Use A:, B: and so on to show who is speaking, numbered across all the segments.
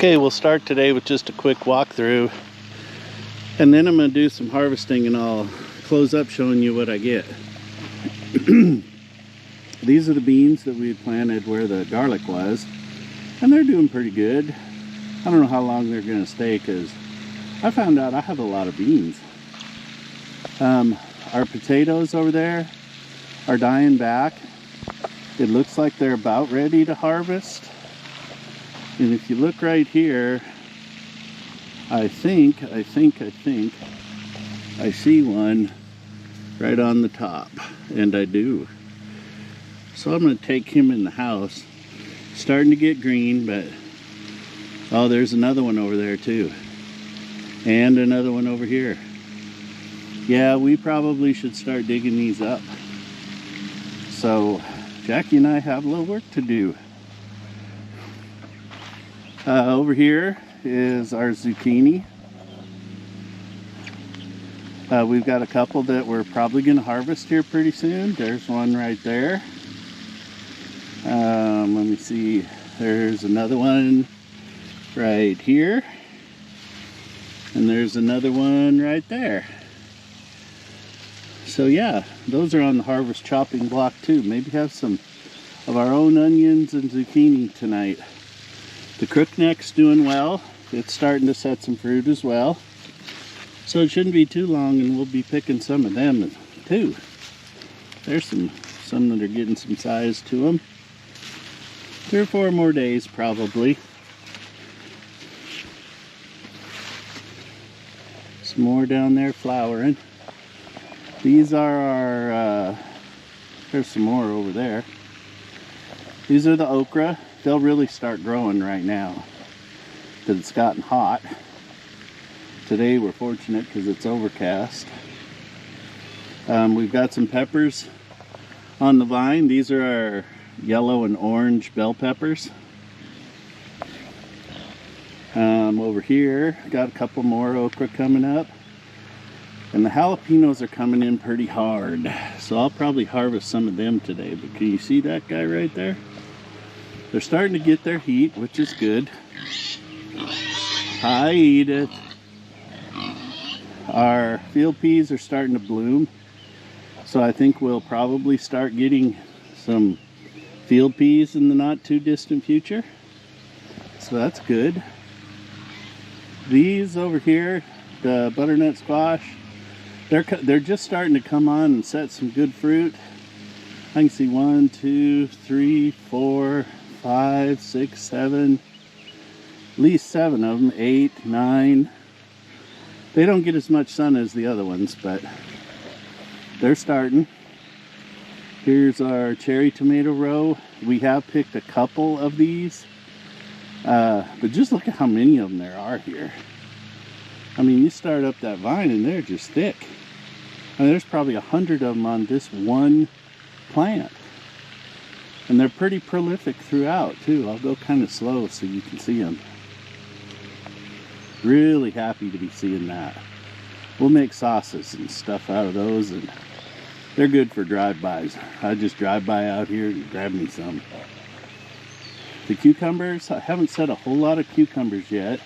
A: Okay, we'll start today with just a quick walkthrough, and then I'm going to do some harvesting and I'll close up showing you what I get. These are the beans that we had planted where the garlic was, and they're doing pretty good. I don't know how long they're going to stay because I found out I have a lot of beans. Our potatoes over there are dying back. It looks like they're about ready to harvest. And if you look right here, I think I see one right on the top, and I do. So I'm going to take him in the house. Starting to get green, but oh, there's another one over there too. And another one over here. Yeah, we probably should start digging these up. So Jackie and I have a little work to do. Over here is our zucchini. We've got a couple that we're probably going to harvest here pretty soon. There's one right there. Let me see. There's another one right here. And there's another one right there. So yeah, those are on the harvest chopping block too. Maybe have some of our own onions and zucchini tonight. The crookneck's doing well. It's starting to set some fruit as well. So it shouldn't be too long and we'll be picking some of them too. There's some that are getting some size to them. 3 or 4 more days probably. Some more down there flowering. These are our, there's some more over there. These are the okra. They'll really start growing right now because it's gotten hot. Today we're fortunate because it's overcast. We've got some peppers on the vine. These are our yellow and orange bell peppers. Over here, got a couple more okra coming up. And the jalapenos are coming in pretty hard. So I'll probably harvest some of them today. But can you see that guy right there? They're starting to get their heat, which is good. Hi, Edith. Our field peas are starting to bloom. So I think we'll probably start getting some field peas in the not too distant future. So that's good. These over here, the butternut squash, they're just starting to come on and set some good fruit. I can see 1, 2, 3, 4, 5, 6, 7, at least 7 of them, 8, 9. They don't get as much sun as the other ones, but they're starting. Here's our cherry tomato row. We have picked a couple of these, but just look at how many of them there are here. I mean, you start up that vine and they're just thick. I mean, there's probably 100 of them on this one plant. And they're pretty prolific throughout too. I'll go kind of slow so you can see them. Really happy to be seeing that. We'll make sauces and stuff out of those, and they're good for drive-bys. I just drive by out here and grab me some. The cucumbers, I haven't set a whole lot of cucumbers yet,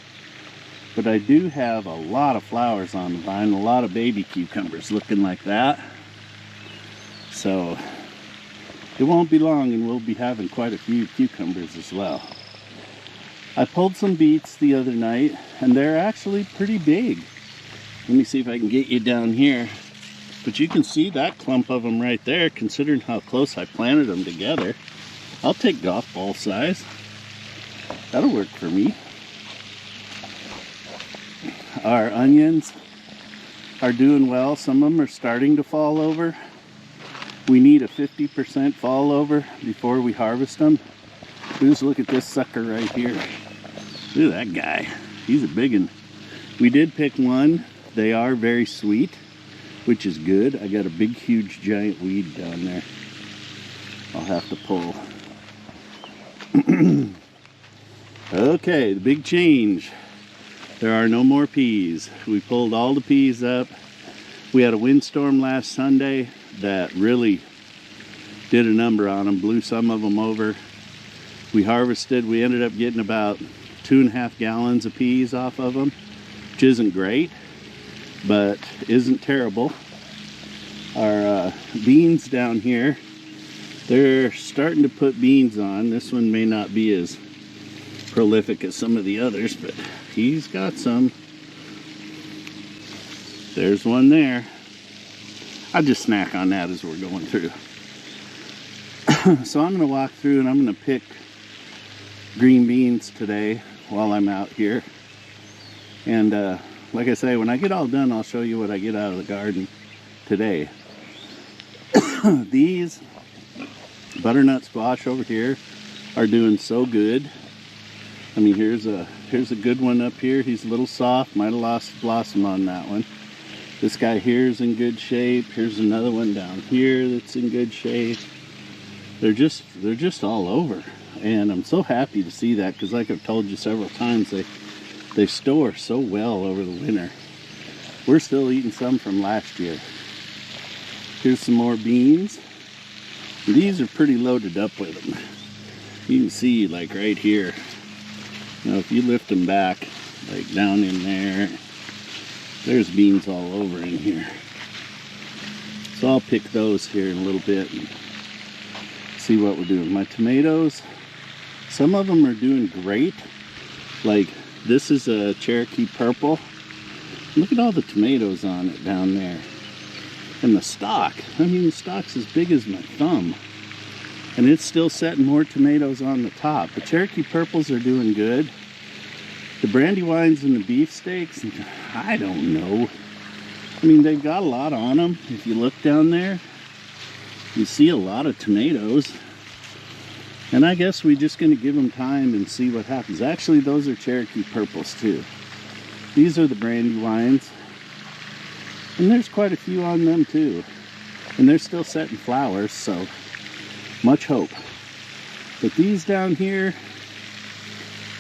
A: but I do have a lot of flowers on the vine, a lot of baby cucumbers looking like that. So it won't be long and we'll be having quite a few cucumbers as well. I pulled some beets the other night and they're actually pretty big. Let me see if I can get you down here. But you can see that clump of them right there, considering how close I planted them together. I'll take golf ball size. That'll work for me. Our onions are doing well. Some of them are starting to fall over. We need a 50% fall over before we harvest them. Just look at this sucker right here. Look at that guy. He's a big one. We did pick one. They are very sweet, which is good. I got a big, huge, giant weed down there. I'll have to pull. Okay, the big change. There are no more peas. We pulled all the peas up. We had a windstorm last Sunday that really did a number on them, blew some of them over. We harvested, we ended up getting about 2.5 gallons of peas off of them, which isn't great, but isn't terrible. Our beans down here, they're starting to put beans on. This one may not be as prolific as some of the others, but he's got some. There's one there. I'll just snack on that as we're going through. So I'm going to walk through and I'm going to pick green beans today while I'm out here. And like I say, when I get all done, I'll show you what I get out of the garden today. These butternut squash over here are doing so good. I mean, here's a good one up here. He's a little soft. Might have lost the blossom on that one. This guy here is in good shape. Here's another one down here that's in good shape. They're just all over, and I'm so happy to see that, because like I've told you several times, they store so well over the winter. We're still eating some from last year. Here's some more beans. These are pretty loaded up with them. You can see, like right here, if you lift them back, like down in there, there's beans all over in here. So I'll pick those here in a little bit and see what we're doing. My tomatoes, some of them are doing great. Like this is a Cherokee Purple. Look at all the tomatoes on it down there. And the stalk, I mean, the stalk's as big as my thumb. And it's still setting more tomatoes on the top. The Cherokee Purples are doing good. The Brandywines and the beefsteaks, I don't know. I mean, they've got a lot on them. If you look down there, you see a lot of tomatoes. And I guess we're just going to give them time and see what happens. Actually, those are Cherokee Purples too. These are the Brandywines. And there's quite a few on them too. And they're still setting flowers, so much hope. But these down here,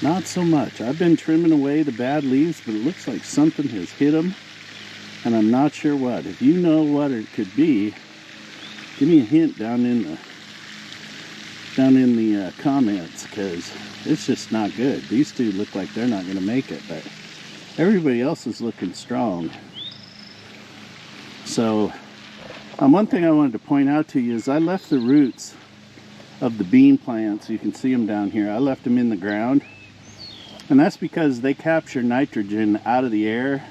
A: not so much. I've been trimming away the bad leaves, but it looks like something has hit them, and I'm not sure what. If you know what it could be, give me a hint down in the comments, because it's just not good. These two look like they're not going to make it, but everybody else is looking strong. So, one thing I wanted to point out to you is I left the roots of the bean plants. You can see them down here. I left them in the ground. And that's because they capture nitrogen out of the air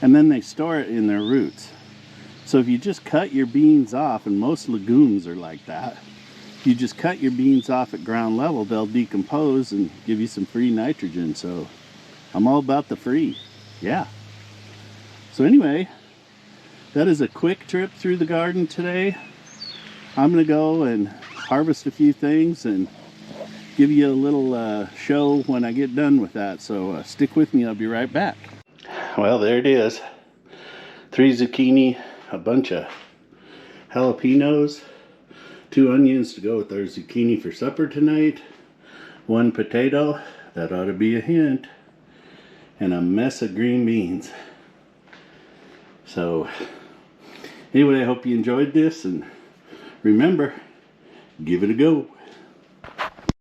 A: and then they store it in their roots. So if you just cut your beans off, and most legumes are like that, if you just cut your beans off at ground level, they'll decompose and give you some free nitrogen. So I'm all about the free. Yeah. So anyway, that is a quick trip through the garden today. I'm going to go and harvest a few things and give you a little show when I get done with that. So stick with me, I'll be right back. Well, there it is. 3 zucchini, a bunch of jalapenos, 2 onions to go with our zucchini for supper tonight, 1 potato, that ought to be a hint, and a mess of green beans. So anyway, I hope you enjoyed this, and remember, give it a go.